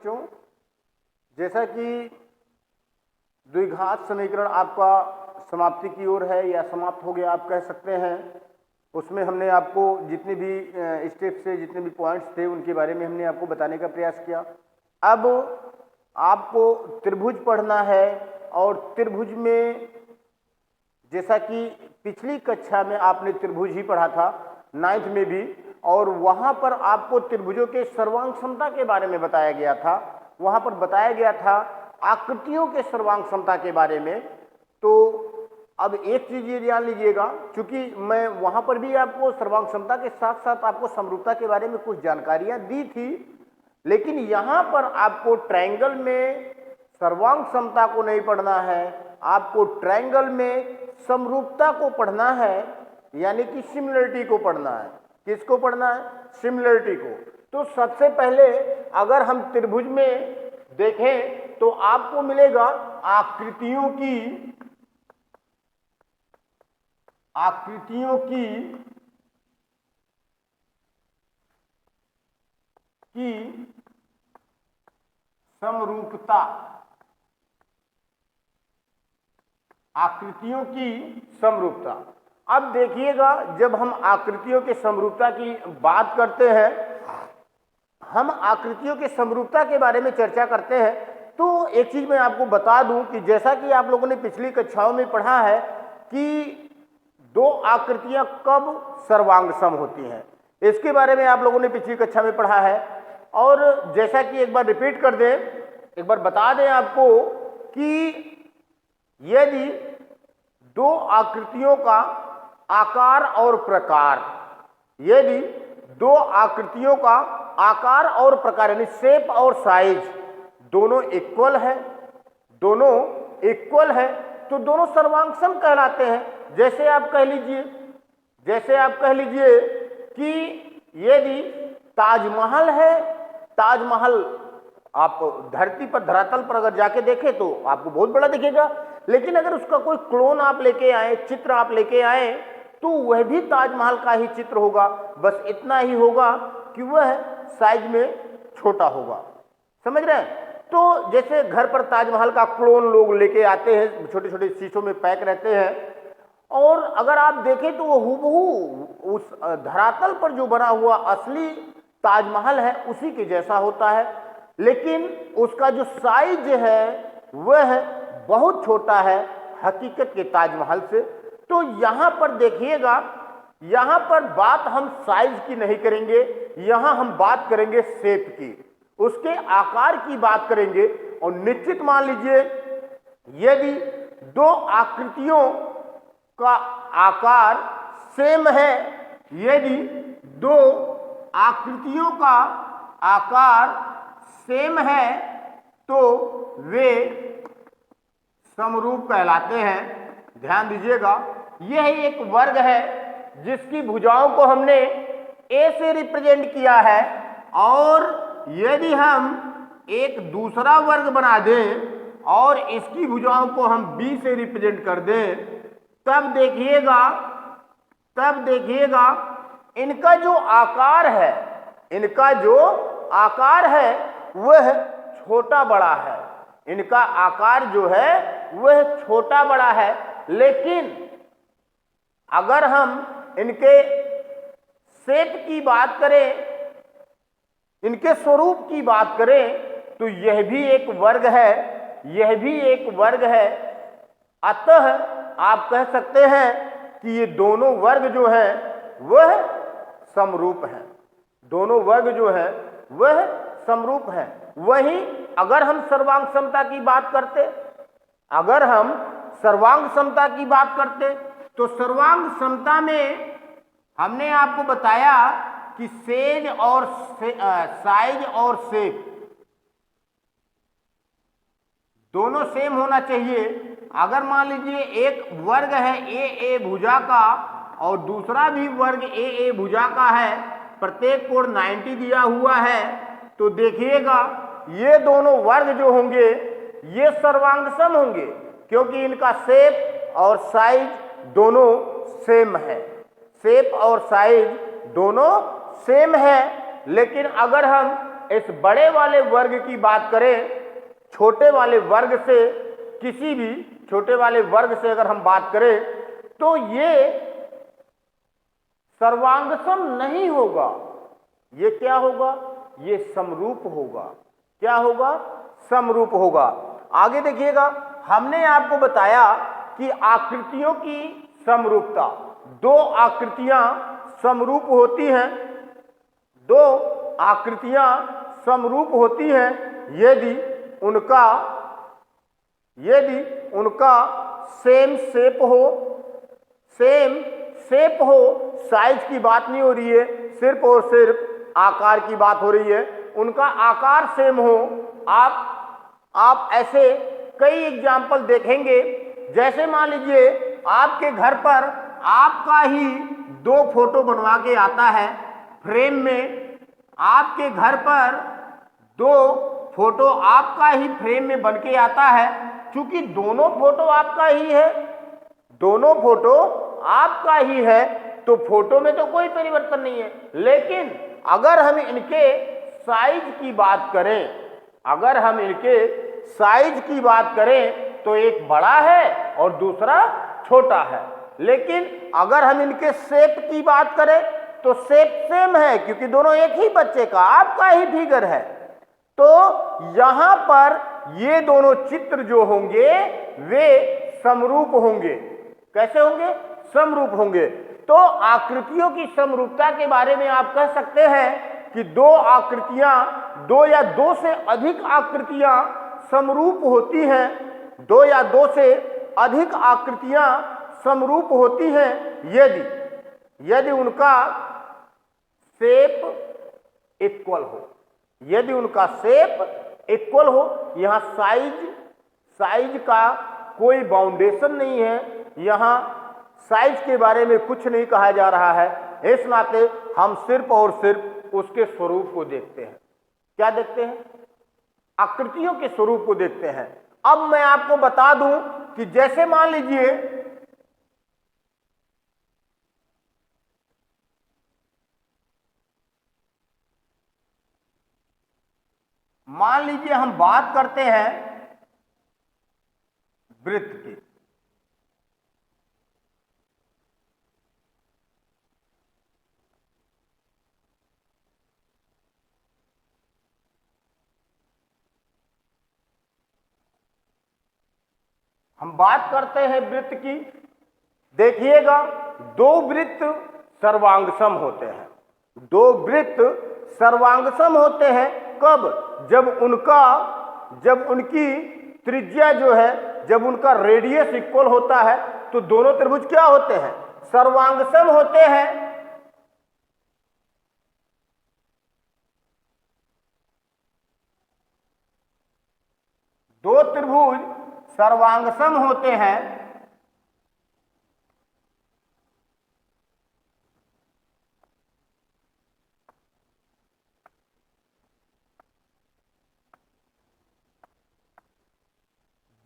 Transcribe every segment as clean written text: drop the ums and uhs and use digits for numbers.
बच्चों, जैसा कि द्विघात समीकरण आपका समाप्ति की ओर है या समाप्त हो गया आप कह सकते हैं, उसमें हमने आपको जितने भी स्टेप से जितने भी पॉइंट्स थे उनके बारे में हमने आपको बताने का प्रयास किया। अब आपको त्रिभुज पढ़ना है और त्रिभुज में जैसा कि पिछली कक्षा में आपने त्रिभुज ही पढ़ा था 9th में भी, और वहां पर आपको त्रिभुजों के सर्वांग समता के बारे में बताया गया था। वहां पर बताया गया था आकृतियों के सर्वांग समता के बारे में। तो अब एक चीज ये ध्यान लीजिएगा, क्योंकि मैं वहां पर भी आपको सर्वांग समता के साथ साथ आपको समरूपता के बारे में कुछ जानकारियां दी थी, लेकिन यहां पर आपको ट्रायंगल में सर्वांग समता को नहीं पढ़ना है, आपको ट्रायंगल में समरूपता को पढ़ना है, यानी कि सिमिलरिटी को पढ़ना है। किसको पढ़ना है? सिमिलरिटी को। तो सबसे पहले अगर हम त्रिभुज में देखें तो आपको मिलेगा आकृतियों की समरूपता, आकृतियों की समरूपता। अब देखिएगा, जब हम आकृतियों के समरूपता की बात करते हैं, हम आकृतियों के समरूपता के बारे में चर्चा करते हैं, तो एक चीज मैं आपको बता दूं कि जैसा कि आप लोगों ने पिछली कक्षाओं में पढ़ा है कि दो आकृतियां कब सर्वांग सम होती हैं, इसके बारे में आप लोगों ने पिछली कक्षा में पढ़ा है। और जैसा कि एक बार रिपीट कर दें, एक बार बता दें आपको कि यदि दो आकृतियों का आकार और प्रकार, यदि दो आकृतियों का आकार और प्रकार यानी शेप और साइज दोनों इक्वल है, तो दोनों सर्वांग सम कहलाते हैं। जैसे आप कह लीजिए कि यदि ताजमहल है, ताजमहल आप धरती पर धरातल पर अगर जाके देखें तो आपको बहुत बड़ा दिखेगा, लेकिन अगर उसका कोई क्लोन आप लेके आए, चित्र आप लेके आए, तो वह भी ताजमहल का ही चित्र होगा, बस इतना ही होगा कि वह साइज में छोटा होगा। समझ रहे हैं? तो जैसे घर पर ताजमहल का क्लोन लोग लेके आते हैं, छोटे छोटे शीशों में पैक रहते हैं, और अगर आप देखें तो वो हूबहू उस धरातल पर जो बना हुआ असली ताजमहल है उसी के जैसा होता है, लेकिन उसका जो साइज है वह बहुत छोटा है हकीकत के ताजमहल से। तो यहां पर देखिएगा, यहां पर बात हम साइज की नहीं करेंगे, यहां हम बात करेंगे शेप की, उसके आकार की बात करेंगे। और निश्चित मान लीजिए यदि दो आकृतियों का आकार सेम है, यदि दो आकृतियों का आकार सेम है तो वे समरूप कहलाते हैं। ध्यान दीजिएगा, यह एक वर्ग है जिसकी भुजाओं को हमने ए से रिप्रेजेंट किया है, और यदि हम एक दूसरा वर्ग बना दें और इसकी भुजाओं को हम बी से रिप्रेजेंट कर दें, तब देखिएगा इनका जो आकार है वह छोटा बड़ा है, इनका आकार जो है वह छोटा बड़ा है। लेकिन अगर हम इनके शेप की बात करें, इनके स्वरूप की बात करें, तो यह भी एक वर्ग है, अतः आप कह सकते हैं कि ये दोनों वर्ग जो हैं वह समरूप हैं, दोनों वर्ग जो है वह समरूप है। वहीं अगर हम सर्वांग समता की बात करते, तो सर्वांग समता में हमने आपको बताया कि साइज और शेप दोनों सेम होना चाहिए। अगर मान लीजिए एक वर्ग है ए भुजा का और दूसरा भी वर्ग ए भुजा का है, प्रत्येक कोण 90 दिया हुआ है, तो देखिएगा ये दोनों वर्ग जो होंगे ये सर्वांग सम होंगे, क्योंकि इनका शेप और साइज दोनों सेम है, लेकिन अगर हम इस बड़े वाले वर्ग की बात करें, छोटे वाले वर्ग से, किसी भी छोटे वाले वर्ग से अगर हम बात करें तो ये सर्वांगसम नहीं होगा। ये क्या होगा? ये समरूप होगा। क्या होगा? समरूप होगा। आगे देखिएगा, हमने आपको बताया कि आकृतियों की समरूपता, दो आकृतियां समरूप होती हैं, दो आकृतियां समरूप होती हैं यदि उनका सेम शेप हो, सेम शेप हो, साइज की बात नहीं हो रही है, सिर्फ और सिर्फ आकार की बात हो रही है, उनका आकार सेम हो। आप ऐसे कई एग्जाम्पल देखेंगे, जैसे मान लीजिए आपके घर पर आपका ही दो फोटो बनवा के आता है फ्रेम में, आपके घर पर दो फोटो आपका ही फ्रेम में बन के आता है। क्योंकि दोनों फोटो आपका ही है, दोनों फोटो आपका ही है, तो फोटो में तो कोई परिवर्तन नहीं है। लेकिन अगर हम इनके साइज की बात करें, अगर हम इनके साइज की बात करें तो एक बड़ा है और दूसरा छोटा है। लेकिन अगर हम इनके शेप की बात करें तो शेप सेम है, क्योंकि दोनों एक ही बच्चे का, आपका ही फिगर है। तो यहां पर ये दोनों चित्र जो होंगे वे समरूप होंगे। कैसे होंगे? समरूप होंगे। तो आकृतियों की समरूपता के बारे में आप कह सकते हैं कि दो आकृतियां, दो या दो से अधिक आकृतियां समरूप होती हैं, दो या दो से अधिक आकृतियां समरूप होती हैं यदि उनका शेप इक्वल हो, यदि उनका शेप इक्वल हो। यहां साइज का कोई बाउंडेशन नहीं है, यहां साइज के बारे में कुछ नहीं कहा जा रहा है। इस नाते हम सिर्फ और सिर्फ उसके स्वरूप को देखते हैं। क्या देखते हैं? आकृतियों के स्वरूप को देखते हैं। अब मैं आपको बता दूं कि जैसे मान लीजिए हम बात करते हैं वृत्त की। हम बात करते हैं वृत्त की। देखिएगा, दो वृत्त सर्वांगसम होते हैं। दो वृत्त सर्वांगसम होते हैं कब? जब उनकी त्रिज्या जो है, जब उनका रेडियस इक्वल होता है तो दोनों त्रिभुज क्या होते हैं? सर्वांगसम होते हैं। दो त्रिभुज सर्वांगसम होते हैं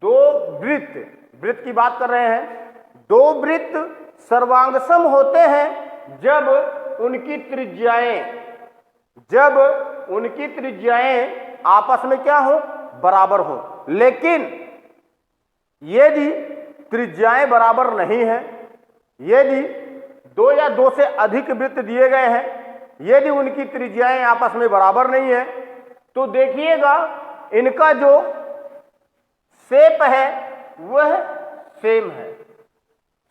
दो वृत्त की बात कर रहे हैं। दो वृत्त सर्वांगसम होते हैं जब उनकी त्रिज्याएं आपस में क्या हो? बराबर हो। लेकिन यदि त्रिज्याएं बराबर नहीं है, यदि दो या दो से अधिक वृत्त दिए गए हैं, यदि उनकी त्रिज्याएं आपस में बराबर नहीं है, तो देखिएगा इनका जो शेप है वह सेम है।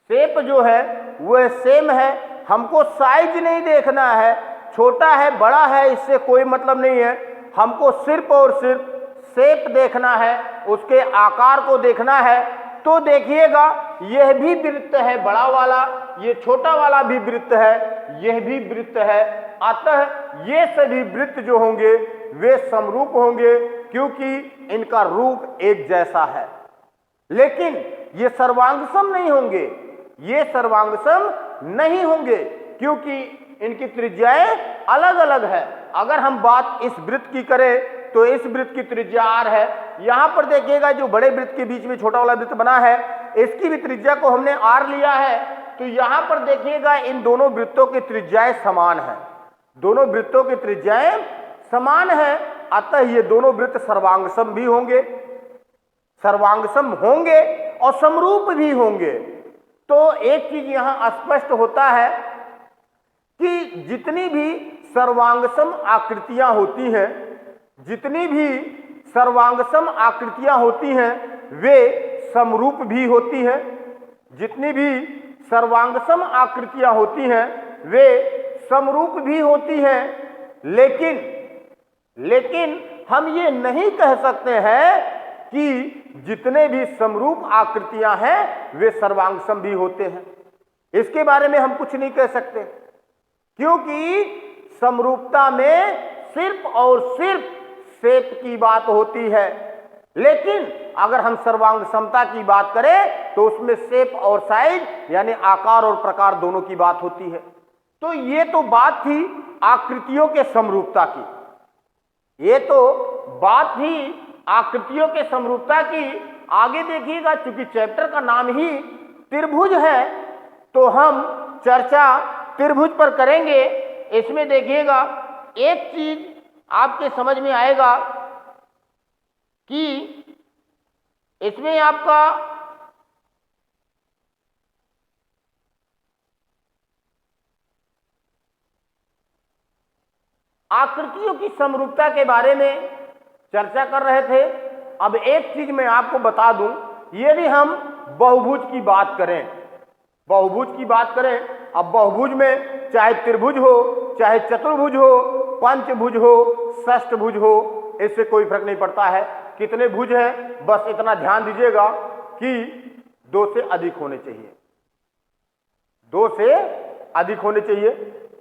शेप जो है वह सेम है। हमको साइज नहीं देखना है, छोटा है बड़ा है इससे कोई मतलब नहीं है। हमको सिर्फ और सिर्फ शेप देखना है, उसके आकार को देखना है। तो देखिएगा यह भी वृत्त है बड़ा वाला, ये छोटा वाला भी वृत्त है, यह भी वृत्त है। अतः ये सभी वृत्त जो होंगे वे समरूप होंगे, क्योंकि इनका रूप एक जैसा है। लेकिन ये सर्वांगसम नहीं होंगे, ये सर्वांगसम नहीं होंगे, क्योंकि इनकी त्रिज्याएं अलग अलग है। अगर हम बात इस वृत्त की करें तो इस वृत्त की त्रिज्या r है। यहां पर देखिएगा जो बड़े वृत्त के बीच में छोटा वाला वृत्त बना है, इसकी भी त्रिज्या को हमने r लिया है। तो यहां पर देखिएगा इन दोनों वृत्तों की त्रिज्याएं समान है, दोनों वृत्तों की त्रिज्याएं समान है, अतः ये दोनों वृत्त सर्वांगसम भी होंगे, सर्वांगसम होंगे और समरूप भी होंगे। तो एक चीज यहां स्पष्ट होता है कि जितनी भी सर्वांगसम आकृतियां होती हैं, जितनी भी सर्वांगसम आकृतियां होती हैं वे समरूप भी होती हैं। जितनी भी सर्वांगसम आकृतियां होती हैं वे समरूप भी होती हैं। लेकिन हम ये नहीं कह सकते हैं कि जितने भी समरूप आकृतियां हैं वे सर्वांगसम भी होते हैं। इसके बारे में हम कुछ नहीं कह सकते, क्योंकि समरूपता में सिर्फ और सिर्फ शेप की बात होती है। लेकिन अगर हम सर्वांग समता की बात करें तो उसमें शेप और साइज यानी आकार और प्रकार दोनों की बात होती है। तो ये तो बात थी आकृतियों के समरूपता की, ये तो बात थी आकृतियों के समरूपता की। आगे देखिएगा, चूंकि चैप्टर का नाम ही त्रिभुज है तो हम चर्चा त्रिभुज पर करेंगे। इसमें देखिएगा एक चीज आपके समझ में आएगा कि इसमें आपका आकृतियों की समरूपता के बारे में चर्चा कर रहे थे। अब एक चीज मैं आपको बता दूं, यदि हम बहुभुज की बात करें, बहुभुज की बात करें, अब बहुभुज में चाहे त्रिभुज हो, चाहे चतुर्भुज हो, पंचभुज हो, षष्ठभुज हो, इससे कोई फर्क नहीं पड़ता है कितने भुज हैं, बस इतना ध्यान दीजिएगा कि 2 से अधिक होने चाहिए, 2 से अधिक होने चाहिए।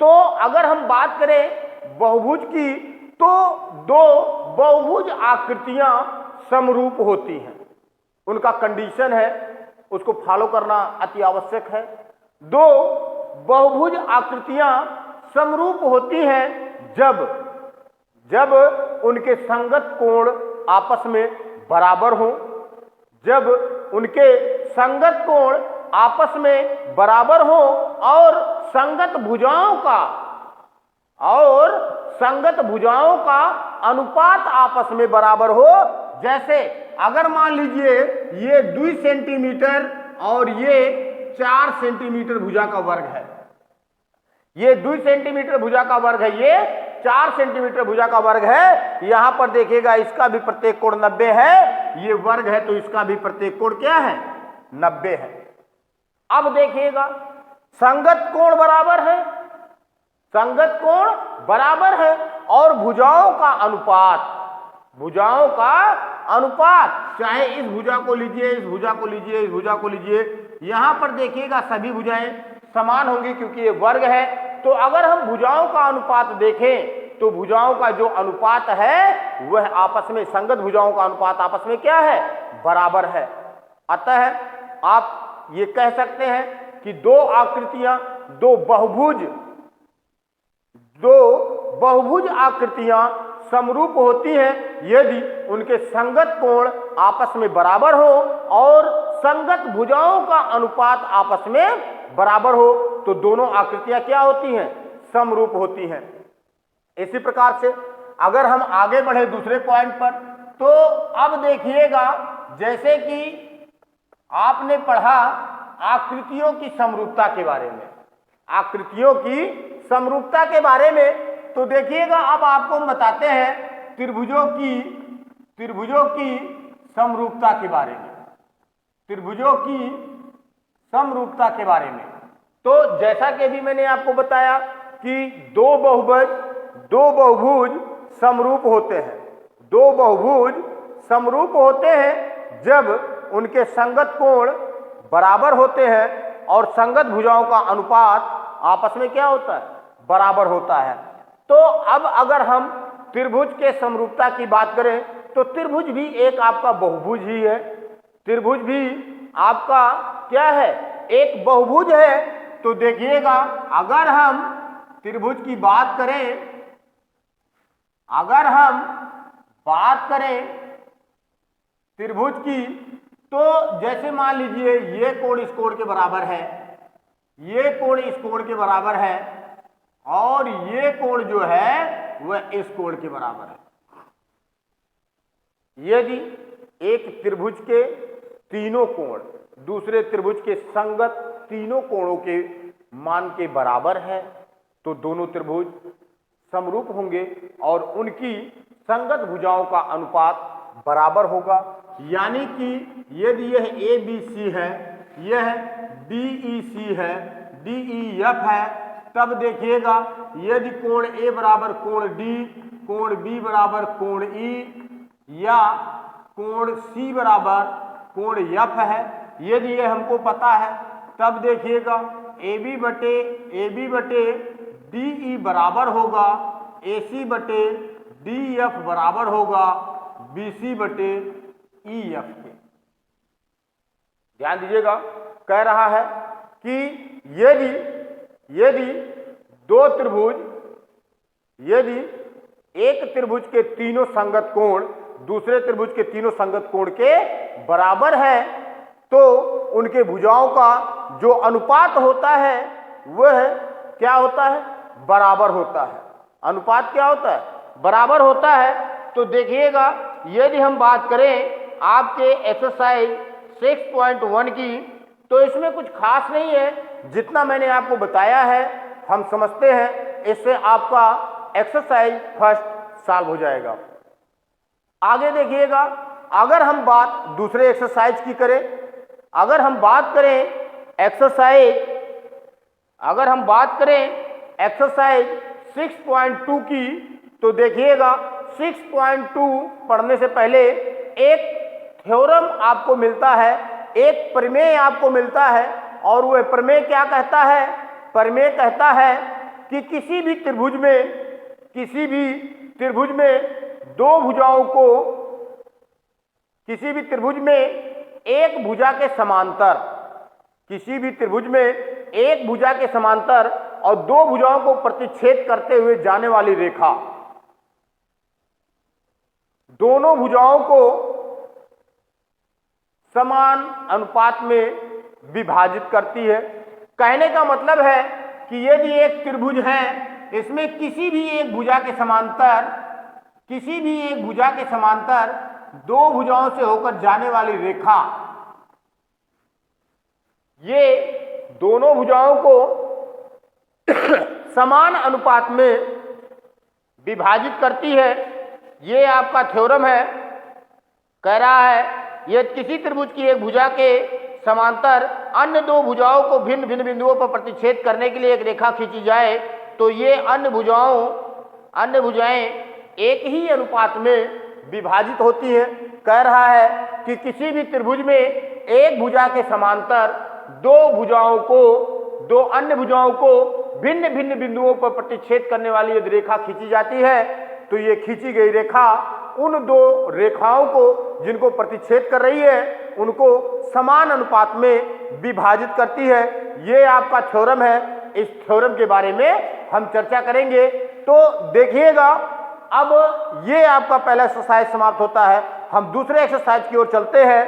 तो अगर हम बात करें बहुभुज की तो 2 बहुभुज आकृतियां समरूप होती हैं, उनका कंडीशन है, उसको फॉलो करना अति आवश्यक है। 2 बहुभुज आकृतियां समरूप होती हैं जब उनके संगत कोण आपस में बराबर हो, जब उनके संगत कोण आपस में बराबर हो और संगत भुजाओं का अनुपात आपस में बराबर हो। जैसे अगर मान लीजिए ये 2 सेंटीमीटर और ये 4 सेंटीमीटर भुजा का वर्ग है, ये 2 सेंटीमीटर भुजा का वर्ग है, ये 4 सेंटीमीटर भुजा का वर्ग है। यहां पर देखिएगा इसका भी प्रत्येक कोण 90 है, ये वर्ग है तो इसका भी प्रत्येक कोण क्या है, 90 है। अब देखिएगा संगत कोण बराबर है, संगत कोण बराबर है और भुजाओं का अनुपात चाहे इस भुजा को लीजिए, इस भुजा को लीजिए, इस भुजा को लीजिए, यहां पर देखिएगा सभी भुजाएं समान होंगी क्योंकि ये वर्ग है। तो अगर हम भुजाओं का अनुपात देखें तो भुजाओं का जो अनुपात है वह आपस में, संगत भुजाओं का अनुपात आपस में क्या है, बराबर है। अतः आप ये कह सकते हैं कि 2 आकृतियां, 2 बहुभुज आकृतियां समरूप होती हैं यदि उनके संगत कोण आपस में बराबर हो और संगत भुजाओं का अनुपात आपस में बराबर हो, तो दोनों आकृतियां क्या होती हैं, समरूप होती हैं। इसी प्रकार से अगर हम आगे बढ़े दूसरे पॉइंट पर, तो अब देखिएगा जैसे कि आपने पढ़ा आकृतियों की समरूपता के बारे में, आकृतियों की समरूपता के बारे में, तो देखिएगा अब आपको हम बताते हैं त्रिभुजों की समरूपता के बारे में, त्रिभुजों की समरूपता के बारे में। तो जैसा कि अभी मैंने आपको बताया कि 2 बहुभुज समरूप होते हैं, 2 बहुभुज समरूप होते हैं जब उनके संगत कोण बराबर होते हैं और संगत भुजाओं का अनुपात आपस में क्या होता है, बराबर होता है। तो अब अगर हम त्रिभुज के समरूपता की बात करें तो त्रिभुज भी एक आपका बहुभुज ही है, त्रिभुज भी आपका क्या है, एक बहुभुज है। तो देखिएगा अगर हम त्रिभुज की बात करें, अगर हम बात करें त्रिभुज की, तो जैसे मान लीजिए ये कोण इस कोण के बराबर है, ये कोण इस कोण के बराबर है और ये कोण जो है वह इस कोण के बराबर है। यदि एक त्रिभुज के तीनों कोण दूसरे त्रिभुज के संगत तीनों कोणों के मान के बराबर है तो दोनों त्रिभुज समरूप होंगे और उनकी संगत भुजाओं का अनुपात बराबर होगा। यानी कि यदि यह ABC है, यह DEC है, DEF है, तब देखिएगा यदि कोण A बराबर कोण D, कोण B बराबर कोण E या कोण C बराबर कोण F है, यदि यह हमको पता है तब देखिएगा AB बटे DE बराबर होगा AC बटे DF बराबर होगा BC बटे EF के। ध्यान दीजिएगा, कह रहा है कि यदि दो त्रिभुज, यदि एक त्रिभुज के तीनों संगत कोण दूसरे त्रिभुज के तीनों संगत कोण के बराबर है तो उनके भुजाओं का जो अनुपात होता है वह क्या होता है? बराबर होता है। अनुपात क्या होता है? बराबर होता है। तो देखिएगा यदि हम बात करें आपके एक्सरसाइज 6.1 की, तो इसमें कुछ खास नहीं है, जितना मैंने आपको बताया है हम समझते हैं, इससे आपका एक्सरसाइज फर्स्ट सॉल्व हो जाएगा। आगे देखिएगा, अगर हम बात दूसरे एक्सरसाइज की करें, अगर हम बात करें एक्सरसाइज 6.2 की, तो देखिएगा 6.2 पढ़ने से पहले एक थ्योरम आपको मिलता है, एक प्रमेय आपको मिलता है, और वह प्रमेय क्या कहता है? प्रमेय कहता है कि किसी भी त्रिभुज में दो भुजाओं को, किसी भी त्रिभुज में एक भुजा के समांतर, किसी भी त्रिभुज में एक भुजा के समांतर और दो भुजाओं को प्रतिच्छेद करते हुए जाने वाली रेखा दोनों भुजाओं को समान अनुपात में विभाजित करती है। कहने का मतलब है कि यदि एक त्रिभुज है, इसमें किसी भी एक भुजा के समांतर दो भुजाओं से होकर जाने वाली रेखा ये दोनों भुजाओं को समान अनुपात में विभाजित करती है। ये आपका थ्योरम है। कह रहा है यदि किसी त्रिभुज की एक भुजा के समांतर अन्य दो भुजाओं को भिन्न भिन्न बिंदुओं पर प्रतिच्छेद करने के लिए एक रेखा खींची जाए तो ये अन्य भुजाएं एक ही अनुपात में विभाजित होती है। कह रहा है कि किसी भी त्रिभुज में एक भुजा के समांतर दो अन्य भुजाओं को भिन्न भिन्न बिंदुओं पर प्रतिच्छेद करने वाली यदि रेखा खींची जाती है तो ये खींची गई रेखा उन दो रेखाओं को जिनको प्रतिच्छेद कर रही है उनको समान अनुपात में विभाजित करती है। ये आपका थ्योरम है। इस थ्योरम के बारे में हम चर्चा करेंगे। तो देखिएगा, अब ये आपका पहला एक्सरसाइज समाप्त होता है। हम दूसरे एक्सरसाइज की ओर चलते हैं।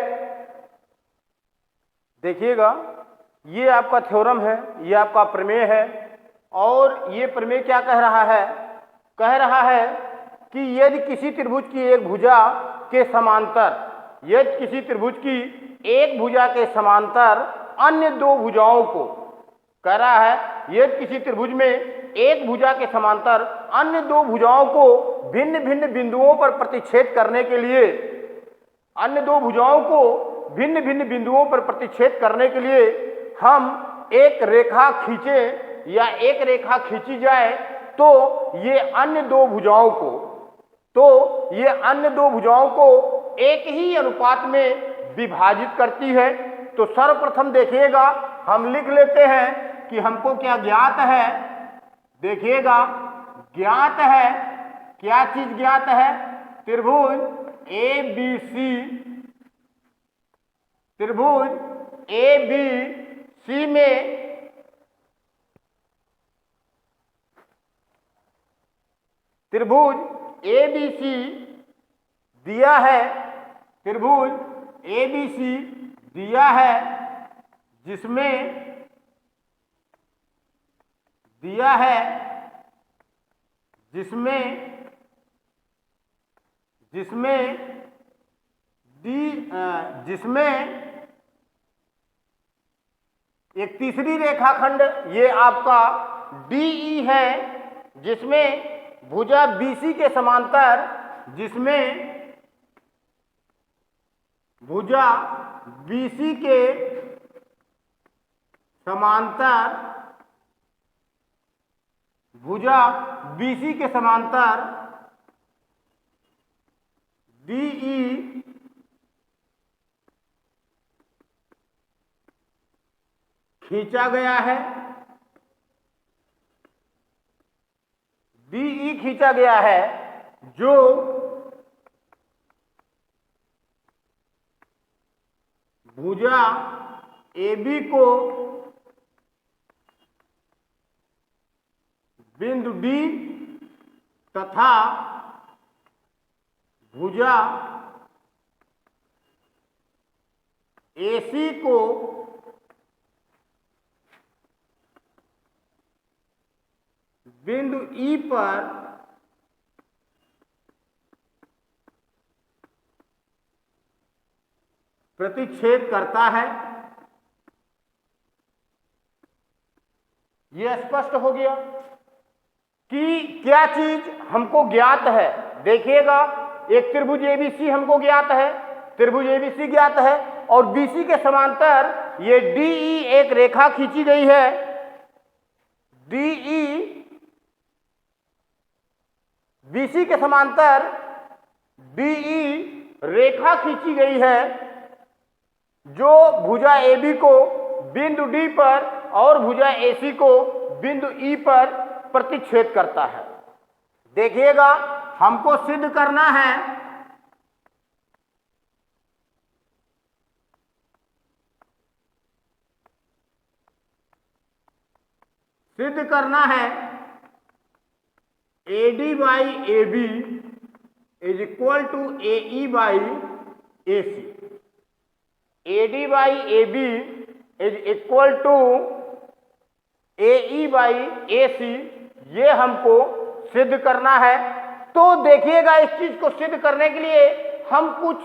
देखिएगा, ये आपका थ्योरम है, ये आपका प्रमेय है, और ये प्रमेय क्या कह रहा है? कह रहा है कि यदि किसी त्रिभुज की एक भुजा के समांतर, यदि किसी त्रिभुज की एक भुजा के समांतर अन्य दो भुजाओं को, कह रहा है यदि किसी त्रिभुज में एक भुजा के समांतर अन्य दो भुजाओं को भिन्न भिन्न बिंदुओं पर प्रतिच्छेद करने के लिए, अन्य दो भुजाओं को भिन्न भिन्न बिंदुओं पर प्रतिच्छेद करने के लिए हम एक रेखा खींचें या एक रेखा खींची जाए तो ये अन्य दो भुजाओं को एक ही अनुपात में विभाजित करती है। तो सर्वप्रथम देखिएगा, हम लिख लेते हैं कि हमको क्या ज्ञात है। देखिएगा, ज्ञात है, क्या चीज ज्ञात है? त्रिभुज ABC में त्रिभुज ABC दिया है, त्रिभुज ABC दिया है, जिसमें दिया है जिसमें जिसमें जिसमें एक तीसरी रेखाखंड ये आपका DE है, जिसमें भुजा BC के समांतर भुजा BC के समांतर DE खींचा गया है, DE खींचा गया है, जो भुजा AB को बिंदु D तथा भुजा AC को बिंदु E पर प्रतिच्छेद करता है। यह स्पष्ट हो गया कि क्या चीज हमको ज्ञात है। देखिएगा, एक त्रिभुज ABC हमको ज्ञात है, त्रिभुज ABC ज्ञात है, और BC के समांतर ये DE एक रेखा खींची गई है। DE BC के समांतर DE रेखा खींची गई है, जो भुजा AB को बिंदु D पर और भुजा AC को बिंदु E पर प्रतिच्छेद करता है। देखिएगा, हमको सिद्ध करना है AD by AB is equal to AE by AC। AD by AB is equal to AE by AC, ये हमको सिद्ध करना है। तो देखिएगा, इस चीज को सिद्ध करने के लिए हम कुछ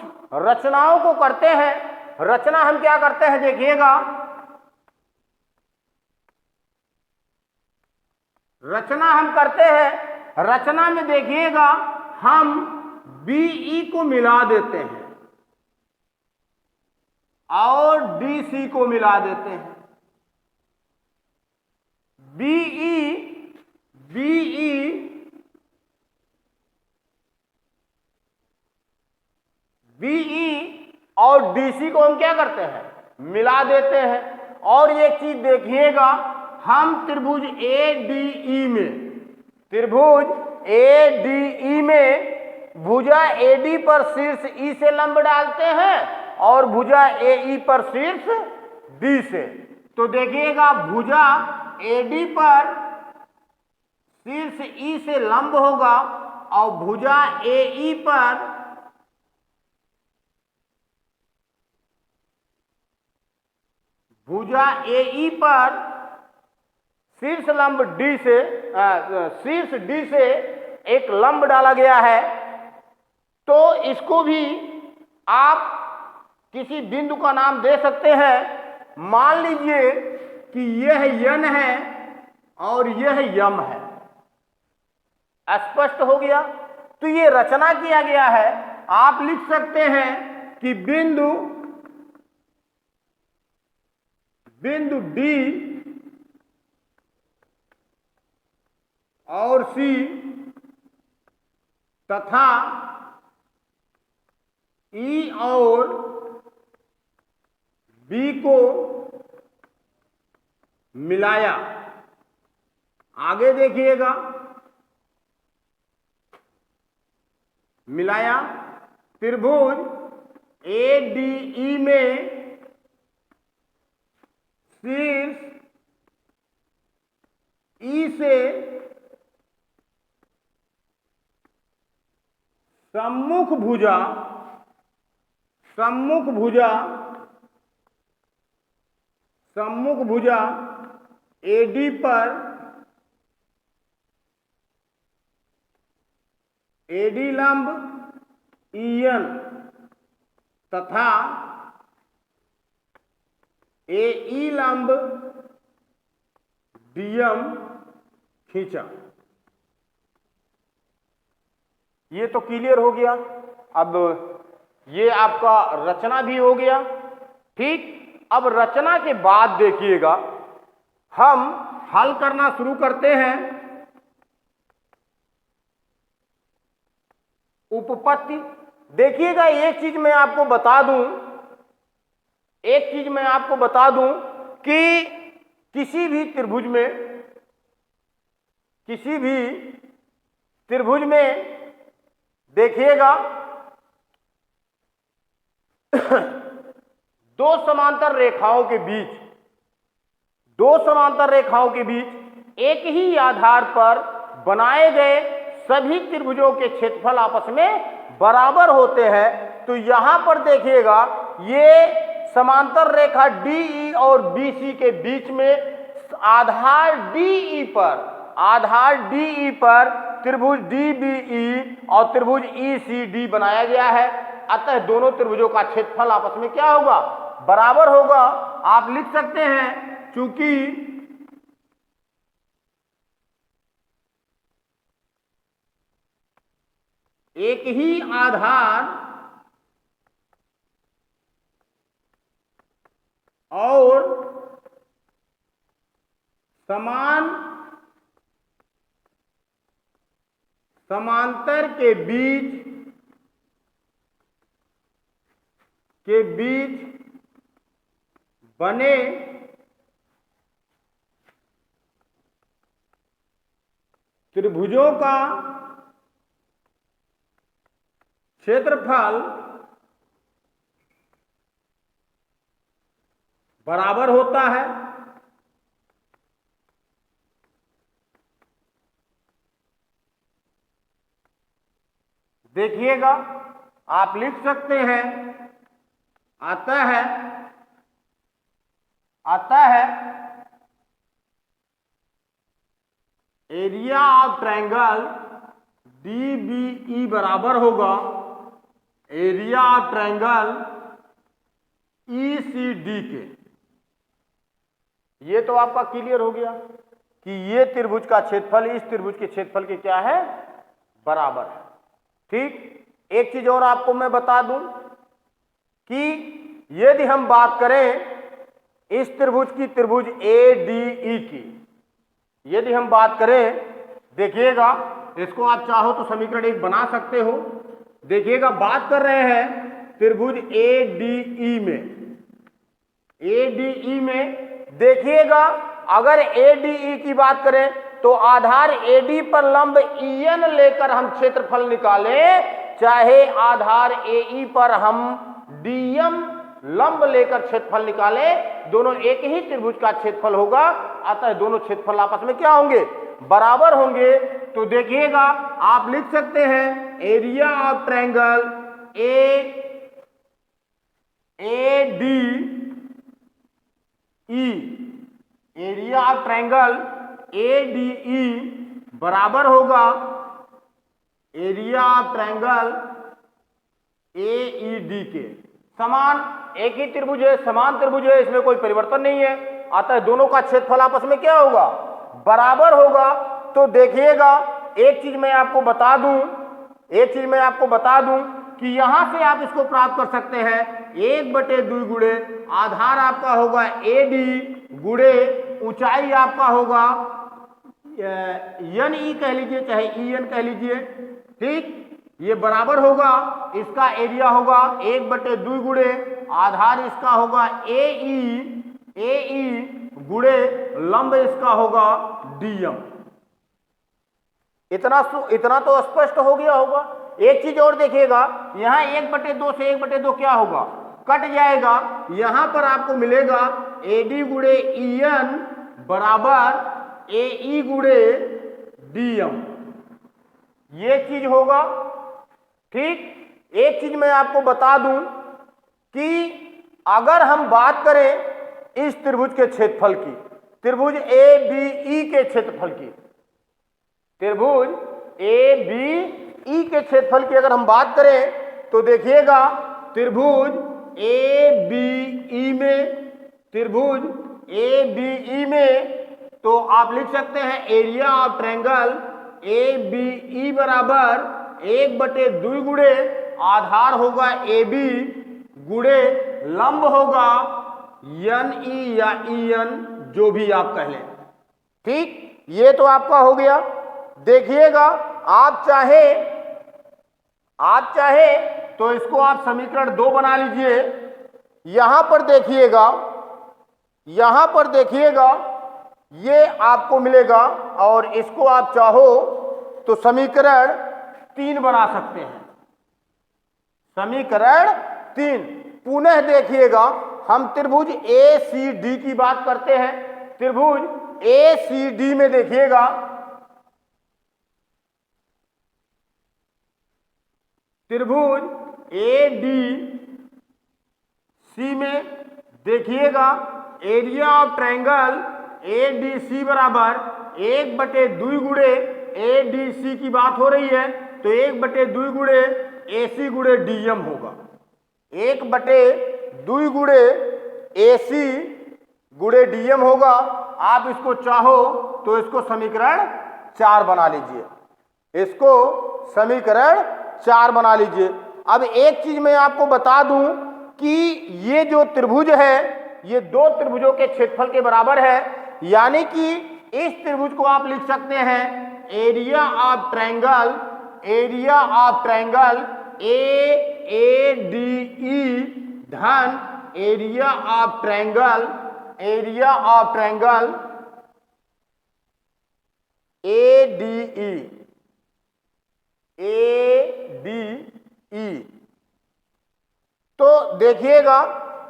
रचनाओं को करते हैं। रचना हम क्या करते हैं, देखिएगा, रचना हम करते हैं। रचना में देखिएगा, हम BE को मिला देते हैं और DC को मिला देते हैं। BE और DC को हम क्या करते हैं, मिला देते हैं। और एक चीज देखिएगा, हम त्रिभुज ADE में भुजा AD पर शीर्ष E से लंब डालते हैं और भुजा AE पर शीर्ष D से। तो देखिएगा, भुजा AD पर शीर्ष E से लंब होगा और भुजा AE पर शीर्ष लंब शीर्ष D से एक लंब डाला गया है। तो इसको भी आप किसी बिंदु का नाम दे सकते हैं। मान लीजिए कि यह N है और यह M है। स्पष्ट हो गया। तो ये रचना किया गया है। आप लिख सकते हैं कि बिंदु D और C तथा E और B को मिलाया। आगे देखिएगा, मिलाया त्रिभुज ADE में शीर्ष E से सम्मुख भुजा AD पर एडी लंब EN तथा AE लंब DM खींचा। ये तो क्लियर हो गया। अब ये आपका रचना भी हो गया। ठीक, अब रचना के बाद देखिएगा हम हल करना शुरू करते हैं। उपपत्ति देखिएगा, एक चीज मैं आपको बता दूं, एक चीज मैं आपको बता दूं कि किसी भी त्रिभुज में देखिएगा दो समांतर रेखाओं के बीच एक ही आधार पर बनाए गए सभी त्रिभुजों के क्षेत्रफल आपस में बराबर होते हैं। तो यहां पर देखिएगा ये समांतर रेखा DE और BC के बीच में आधार DE पर त्रिभुज DBE और त्रिभुज ECD बनाया गया है। अतः दोनों त्रिभुजों का क्षेत्रफल आपस में क्या होगा? बराबर होगा। आप लिख सकते हैं चूंकि एक ही आधार और समांतर के बीच बने त्रिभुजों का क्षेत्रफल बराबर होता है। देखिएगा आप लिख सकते हैं अतः एरिया ऑफ ट्रायंगल DBE बराबर होगा एरिया ऑफ ट्रायंगल ECD के। ये तो आपका क्लियर हो गया कि ये त्रिभुज का क्षेत्रफल इस त्रिभुज के क्षेत्रफल के क्या है? बराबर है। ठीक, एक चीज और आपको मैं बता दूं कि यदि हम बात करें इस त्रिभुज ADE की, यदि हम बात करें, देखिएगा इसको आप चाहो तो समीकरण एक बना सकते हो। देखिएगा बात कर रहे हैं त्रिभुज ADE में देखिएगा अगर ADE की बात करें तो आधार AD पर लंब EN लेकर हम क्षेत्रफल निकालें, चाहे आधार AE पर हम DM लंब लेकर क्षेत्रफल निकालें, दोनों एक ही त्रिभुज का क्षेत्रफल होगा। अतः दोनों क्षेत्रफल आपस में क्या होंगे? बराबर होंगे। तो देखिएगा आप लिख सकते हैं area of triangle ADE, area of triangle ADE बराबर होगा एरिया ऑफ ट्रायंगल AED के। समान एक ही त्रिभुज है, समान त्रिभुज है, इसमें कोई परिवर्तन नहीं है। अतः दोनों का क्षेत्रफल आपस में क्या होगा? बराबर होगा। तो देखिएगा एक चीज मैं आपको बता दूं कि यहां से आप इसको प्राप्त कर सकते हैं 1/2 गुणे आधार आपका होगा AD गुणे ऊंचाई आपका होगा NE कह लीजिए चाहे EN कह लीजिए। ठीक, ये बराबर होगा, इसका एरिया होगा 1/2 गुणे आधार इसका होगा AE गुणे लंब इसका होगा DM। इतना तो स्पष्ट हो गया होगा। एक चीज और देखिएगा, यहां 1/2 से 1/2 क्या होगा? कट जाएगा। यहां पर आपको मिलेगा AD गुणे EN बराबर AE गुणे DM। ये चीज होगा। ठीक, एक चीज मैं आपको बता दूं कि अगर हम बात करें इस त्रिभुज के क्षेत्रफल की, त्रिभुज ABE के क्षेत्रफल की, त्रिभुज ABE ई के क्षेत्रफल की अगर हम बात करें तो देखिएगा त्रिभुज ए बी ई में, त्रिभुज ए बी ई में तो आप लिख सकते हैं area of triangle A B E बराबर 1/2 गुणे आधार होगा ए बी गुणे लंब होगा एन ई या ई एन, जो भी आप कह लें। ठीक, ये तो आपका हो गया। देखिएगा आप चाहे तो इसको आप समीकरण 2 बना लीजिए। यहां पर देखिएगा ये आपको मिलेगा और इसको आप चाहो तो समीकरण 3 बना सकते हैं। समीकरण 3 पुनः देखिएगा, हम त्रिभुज ए सी डी की बात करते हैं। त्रिभुज ए सी डी में देखिएगा, त्रिभुज ए डी सी में देखिएगा area of triangle A D C बराबर 1/2 गुणे ए डी सी की बात हो रही है तो 1/2 गुणे ए सी गुणे डी एम होगा। 1/2 गुणे ए सी गुणे डी एम होगा। आप इसको चाहो तो इसको समीकरण 4 बना लीजिए, इसको समीकरण 4 बना लीजिए। अब एक चीज मैं आपको बता दूं कि ये जो त्रिभुज है ये 2 त्रिभुजों के क्षेत्रफल के बराबर है, यानी कि इस त्रिभुज को आप लिख सकते हैं area of triangle A D E धन area of triangle A D E. तो देखिएगा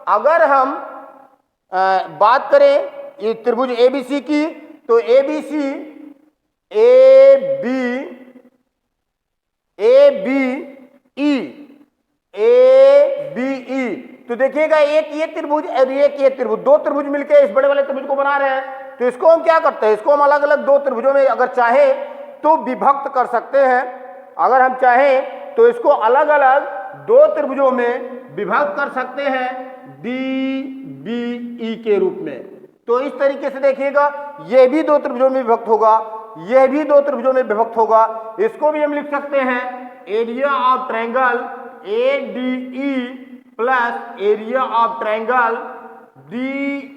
अगर हम बात करें ये त्रिभुज एबीसी की तो एबीसी ए बी ई तो देखिएगा एक ये त्रिभुज और एक ये त्रिभुज, 2 त्रिभुज मिलकर इस बड़े वाले त्रिभुज को बना रहे हैं। तो इसको हम क्या करते हैं, इसको हम अलग अलग 2 त्रिभुजों में अगर चाहे तो विभक्त कर सकते हैं। अगर हम चाहें तो इसको अलग अलग 2 त्रिभुजों में विभक्त कर सकते हैं डी बी ई के रूप में। तो इस तरीके से देखिएगा यह भी 2 त्रिभुजों में विभक्त होगा, यह भी 2 त्रिभुजों में विभक्त होगा। इसको भी हम लिख सकते हैं area of triangle A D E plus area of triangle D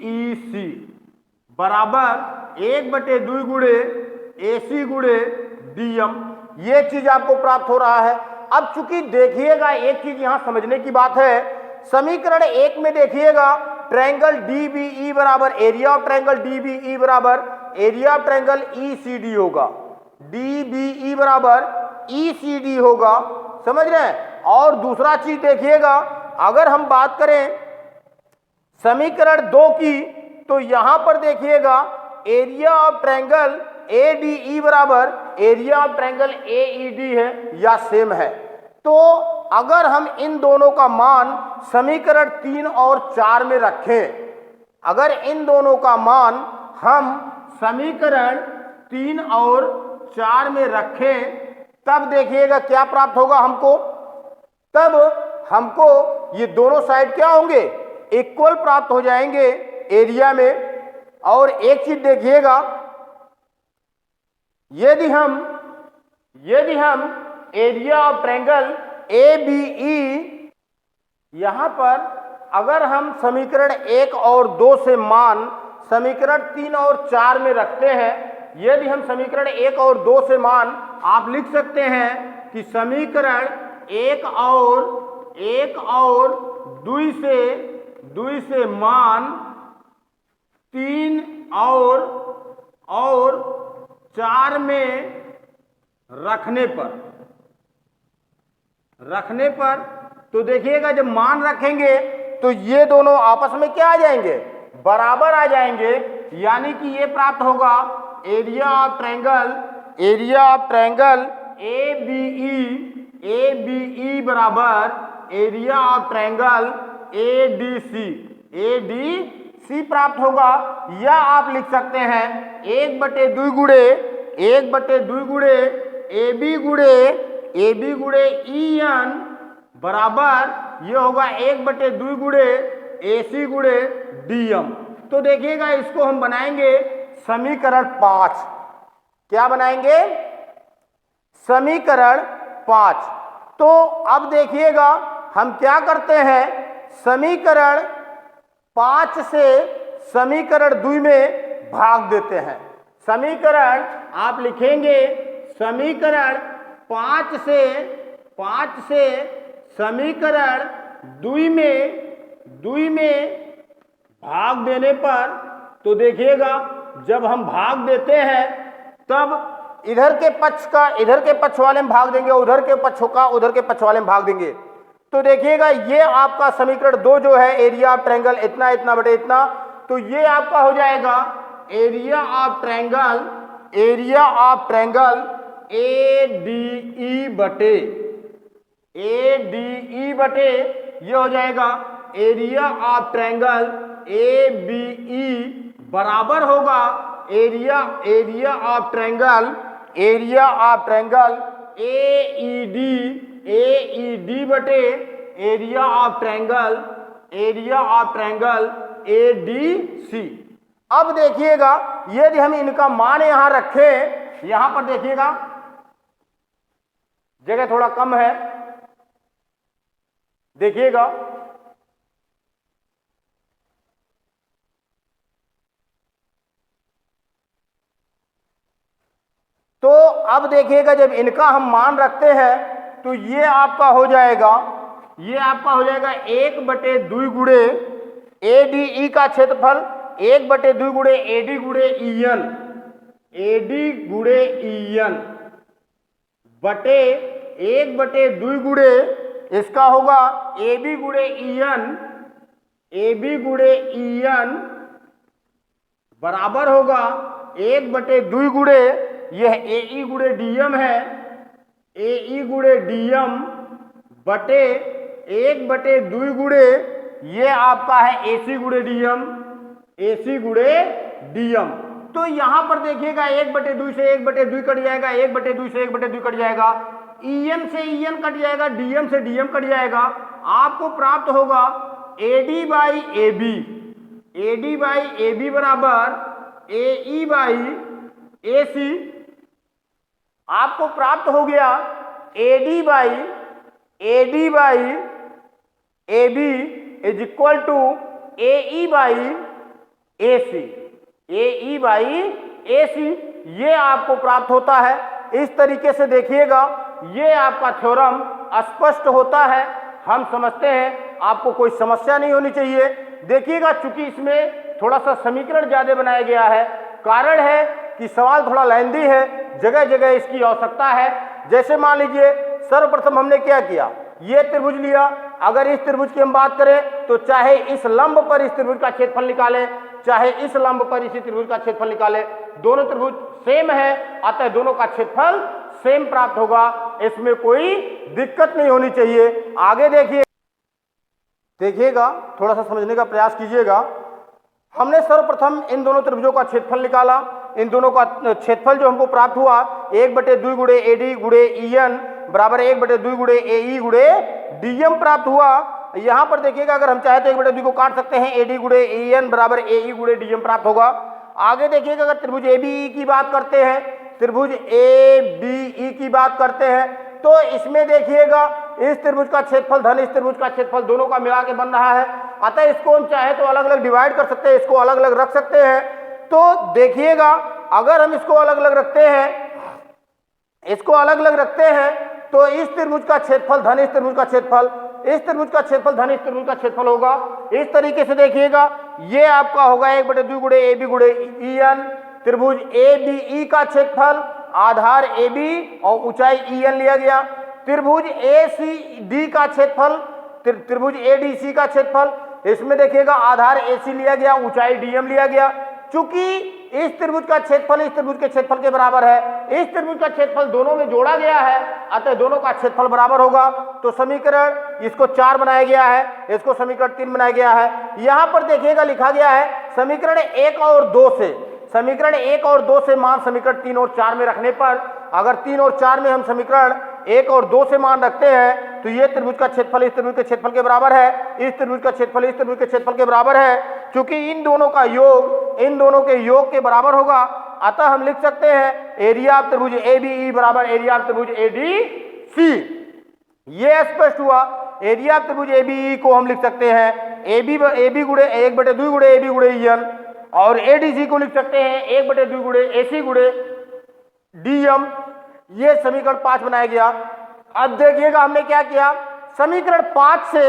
E C बराबर 1/2 गुणे ए सी गुणे डी एम। ये चीज आपको प्राप्त हो रहा है। अब चूंकि देखिएगा एक चीज यहां समझने की बात है, समीकरण 1 में देखिएगा ट्रायंगल डी बी ई बराबर area of triangle D B E बराबर area of triangle E C D होगा, डी बी ई बराबर ई सी डी होगा, समझ रहे हैं। और दूसरा चीज देखिएगा अगर हम बात करें समीकरण 2 की तो यहां पर देखिएगा area of triangle A D E बराबर area of triangle A E D है या सेम है। तो अगर हम इन दोनों का मान समीकरण 3 और 4 में रखें, अगर इन दोनों का मान हम समीकरण 3 और 4 में रखें तब देखिएगा क्या प्राप्त होगा हमको, तब हमको ये दोनों साइड क्या होंगे, इक्वल प्राप्त हो जाएंगे एरिया में। और एक चीज देखिएगा यदि हम area of triangle A B E यहां पर अगर हम समीकरण 1 और 2 से मान समीकरण 3 और 4 में रखते हैं, यदि हम समीकरण 1 और 2 से मान आप लिख सकते हैं कि समीकरण 1 और 2 से मान 3 और 4 में रखने पर तो देखिएगा जब मान रखेंगे तो ये दोनों आपस में क्या आ जाएंगे, बराबर आ जाएंगे। यानी कि ये प्राप्त होगा area of triangle A B E बराबर area of triangle A D C प्राप्त होगा। या आप लिख सकते हैं 1/2 गुणे ए बी गुणे ए बी गुणे ई एन बराबर ये होगा 1/2 गुणे ए सी गुणे डी एम। तो देखिएगा इसको हम बनाएंगे समीकरण 5। क्या बनाएंगे? समीकरण 5। तो अब देखिएगा हम क्या करते हैं, समीकरण 5 से समीकरण 2 में भाग देते हैं। समीकरण आप लिखेंगे समीकरण 5 से समीकरण 2 में भाग देने पर तो देखिएगा जब हम भाग देते हैं तब इधर के पक्ष का इधर के पक्ष वाले में भाग देंगे, उधर के पक्ष का उधर के पक्ष वाले में भाग देंगे। तो देखिएगा ये आपका समीकरण 2 जो है एरिया ऑफ ट्रायंगल इतना इतना बटे इतना, तो ये आपका हो जाएगा एरिया ऑफ ट्रायंगल ADE बटे ये हो जाएगा एरिया ऑफ ट्रायंगल ABE बराबर होगा एरिया ऑफ ट्रायंगल AED बटे एरिया ऑफ ट्रायंगल ADC। अब देखिएगा यदि हम इनका मान यहां रखें, यहां पर देखिएगा जगह थोड़ा कम है, देखिएगा तो अब देखिएगा जब इनका हम मान रखते हैं तो ये आपका हो जाएगा 1/2 गुणे ADE का क्षेत्रफल 1/2 गुणे AD गुणे EN बटे 1/2 गुणे इसका होगा AB गुणे EN बराबर होगा 1/2 गुणे यह AE गुणे DM है, AE गुणे DM बटे 1/2 गुणे ये आपका है AC गुणे DM। तो यहां पर देखिएगा 1/2 से 1/2 कट जाएगा, 1/2 से 1/2 कट जाएगा, EN से EN कट जाएगा, DM से DM कट जाएगा। आपको प्राप्त होगा AD बाई AB बराबर AE बाई AC। आपको प्राप्त हो गया AD by AB is equal to AE by AC। ये आपको प्राप्त होता है। इस तरीके से देखिएगा ये आपका थ्योरम स्पष्ट होता है, हम समझते हैं, आपको कोई समस्या नहीं होनी चाहिए। देखिएगा चूंकि इसमें थोड़ा सा समीकरण ज्यादा बनाया गया है, कारण है कि सवाल थोड़ा लेंदी है, जगह जगह इसकी आवश्यकता है। जैसे मान लीजिए सर्वप्रथम हमने क्या किया, ये त्रिभुज लिया, अगर इस त्रिभुज की हम बात करें तो चाहे इस लंब पर इस त्रिभुज का क्षेत्रफल निकालें, चाहे इस लंब पर इसी त्रिभुज का क्षेत्रफल निकालें, दोनों त्रिभुज सेम है, अतः दोनों का क्षेत्रफल सेम प्राप्त होगा, इसमें कोई दिक्कत नहीं होनी चाहिए। आगे देखिएगा थोड़ा सा समझने का प्रयास कीजिएगा। हमने सर्वप्रथम इन दोनों त्रिभुजों का क्षेत्रफल निकाला, इन दोनों का क्षेत्रफल जो हमको प्राप्त हुआ 1/2 गुणे AD गुणे EN बराबर 1/2 गुणे AE गुणे DM प्राप्त हुआ। यहां पर देखिएगा अगर हम चाहे तो 1/2 को काट सकते हैं, AD गुणे EN बराबर AE गुणे DM प्राप्त होगा। आगे देखिएगा अगर त्रिभुज ABE की बात करते हैं, त्रिभुज ABE की बात करते हैं, तो इसमें देखिएगा इस त्रिभुज का क्षेत्रफल धन इस त्रिभुज का क्षेत्रफल दोनों का मिला के बन रहा है, अतः इसको हम चाहे तो अलग अलग डिवाइड कर सकते हैं, इसको अलग अलग रख सकते हैं। तो देखिएगा अगर हम इसको अलग अलग रखते हैं तो इस त्रिभुज का क्षेत्रफल धन इस त्रिभुज का क्षेत्रफल, इस त्रिभुज का क्षेत्रफल धन इस त्रिभुज का क्षेत्रफल होगा। इस तरीके से देखिएगा ये आपका होगा 1/2 गुणे AB गुणे EN। त्रिभुज ABE का क्षेत्रफल आधार AB और ऊंचाई EN लिया गया। त्रिभुज ACD का क्षेत्रफल त्रिभुज ADC का क्षेत्रफल, इसमें देखिएगा आधार AC लिया गया, ऊंचाई DM लिया गया। चूंकि इस त्रिभुज का क्षेत्रफल इस त्रिभुज के क्षेत्रफल के बराबर है, इस त्रिभुज का क्षेत्रफल दोनों में जोड़ा गया है, अतः दोनों का क्षेत्रफल बराबर होगा। तो समीकरण इसको 4 बनाया गया है, इसको समीकरण 3 बनाया गया है। यहां पर देखिएगा लिखा गया है समीकरण 1 और 2 से मान समीकरण 3 और 4 में रखने पर, अगर 3 और 4 में हम समीकरण 1 और 2 से मान रखते हैं तो ये त्रिभुज का क्षेत्रफल इस त्रिभुज के क्षेत्रफल के बराबर है, इस त्रिभुज का क्षेत्रफल इस त्रिभुज के क्षेत्रफल के बराबर है। क्योंकि इन दोनों का योग इन दोनों के योग के बराबर होगा, अतः हम लिख सकते हैं एरिया ऑफ त्रिभुज ABE बराबर एरिया ऑफ त्रिभुज ADC। ये स्पष्ट हुआ। एरिया ऑफ त्रिभुज ABE को हम लिख सकते हैं AB गुणे 1/2 गुणे AB गुणे EN, और ADC को लिख सकते हैं 1/2 गुणे AC गुणे DM। ये समीकरण 5 बनाया गया। अब देखिएगा हमने क्या किया, समीकरण 5 से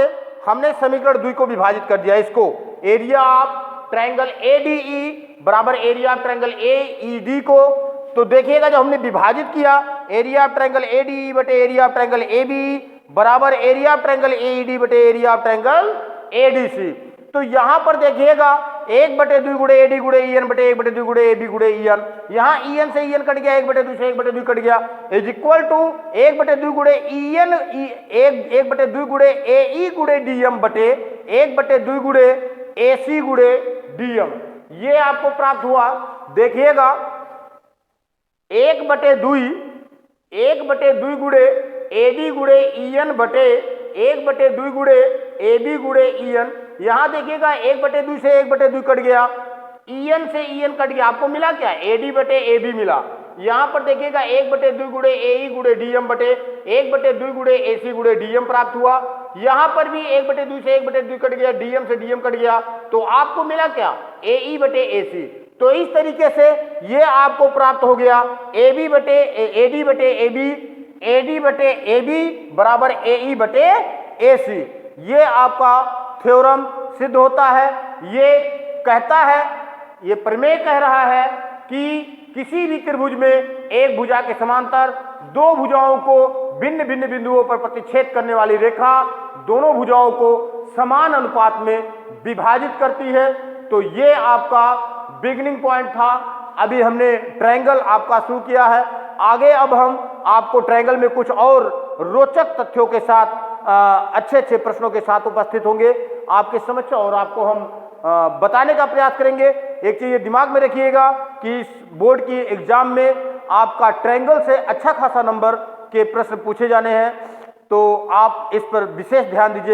हमने समीकरण 2 को विभाजित कर दिया। इसको एरिया ऑफ ट्रायंगल ADE बराबर एरिया ऑफ ट्रायंगल AED को, तो देखिएगा जब हमने विभाजित किया एरिया ऑफ ट्रायंगल ADE बटे एरिया ऑफ ट्रायंगल ABE बराबर एरिया ऑफ ट्रायंगल AED बटे एरिया ऑफ ट्रायंगल ADC। तो यहां पर देखिएगा 1/2 गुणे AD गुणे EN बटे 1/2 गुणे AB गुणे EN, यहाँ EN से EN कट गया, 1/2 से 1/2 कट गया, इज इक्वल टू 1/2 गुणे EN 1/2 गुणे AE गुणे DM बटे 1/2 गुणे AC गुणे DM। ये आपको प्राप्त हुआ। देखिएगा 1/2 गुणे AD गुणे EN बटे 1/2 गुणे AB गुणे EN। यहां देखिएगा 1/2 से 1/2 कट गया, EN से EN कट गया, आपको मिला क्या AD बटे AB मिला। यहां पर देखिएगा 1/2 गुणे AE गुणे DM बटे 1/2 गुणे AC गुणे DM प्राप्त हुआ। यहां पर भी 1/2 से 1/2 कट गया, DM से DM कट गया, तो आपको मिला क्या AE बटे AC। तो इस तरीके से ये आपको प्राप्त हो गया AD बटे AB, AD बटे AB बराबर AE बटे AC। ये आपका थ्योरम सिद्ध होता है। ये कहता है, ये प्रमेय कह रहा है कि किसी भी त्रिभुज में एक भुजा के समांतर दो भुजाओं को भिन्न भिन्न बिंदुओं पर प्रतिच्छेद करने वाली रेखा दोनों भुजाओं को समान अनुपात में विभाजित करती है। तो ये आपका बिगिनिंग पॉइंट था। अभी हमने ट्रायंगल आपका शुरू किया है, आगे अब हम आपको ट्रायंगल में कुछ और रोचक तथ्यों के साथ अच्छे प्रश्नों के साथ उपस्थित होंगे आपके समक्ष, और आपको हम बताने का प्रयास करेंगे। एक चीज दिमाग में रखिएगा कि इस बोर्ड की एग्जाम में आपका ट्रायंगल से अच्छा खासा नंबर के प्रश्न पूछे जाने हैं, तो आप इस पर विशेष ध्यान दीजिए।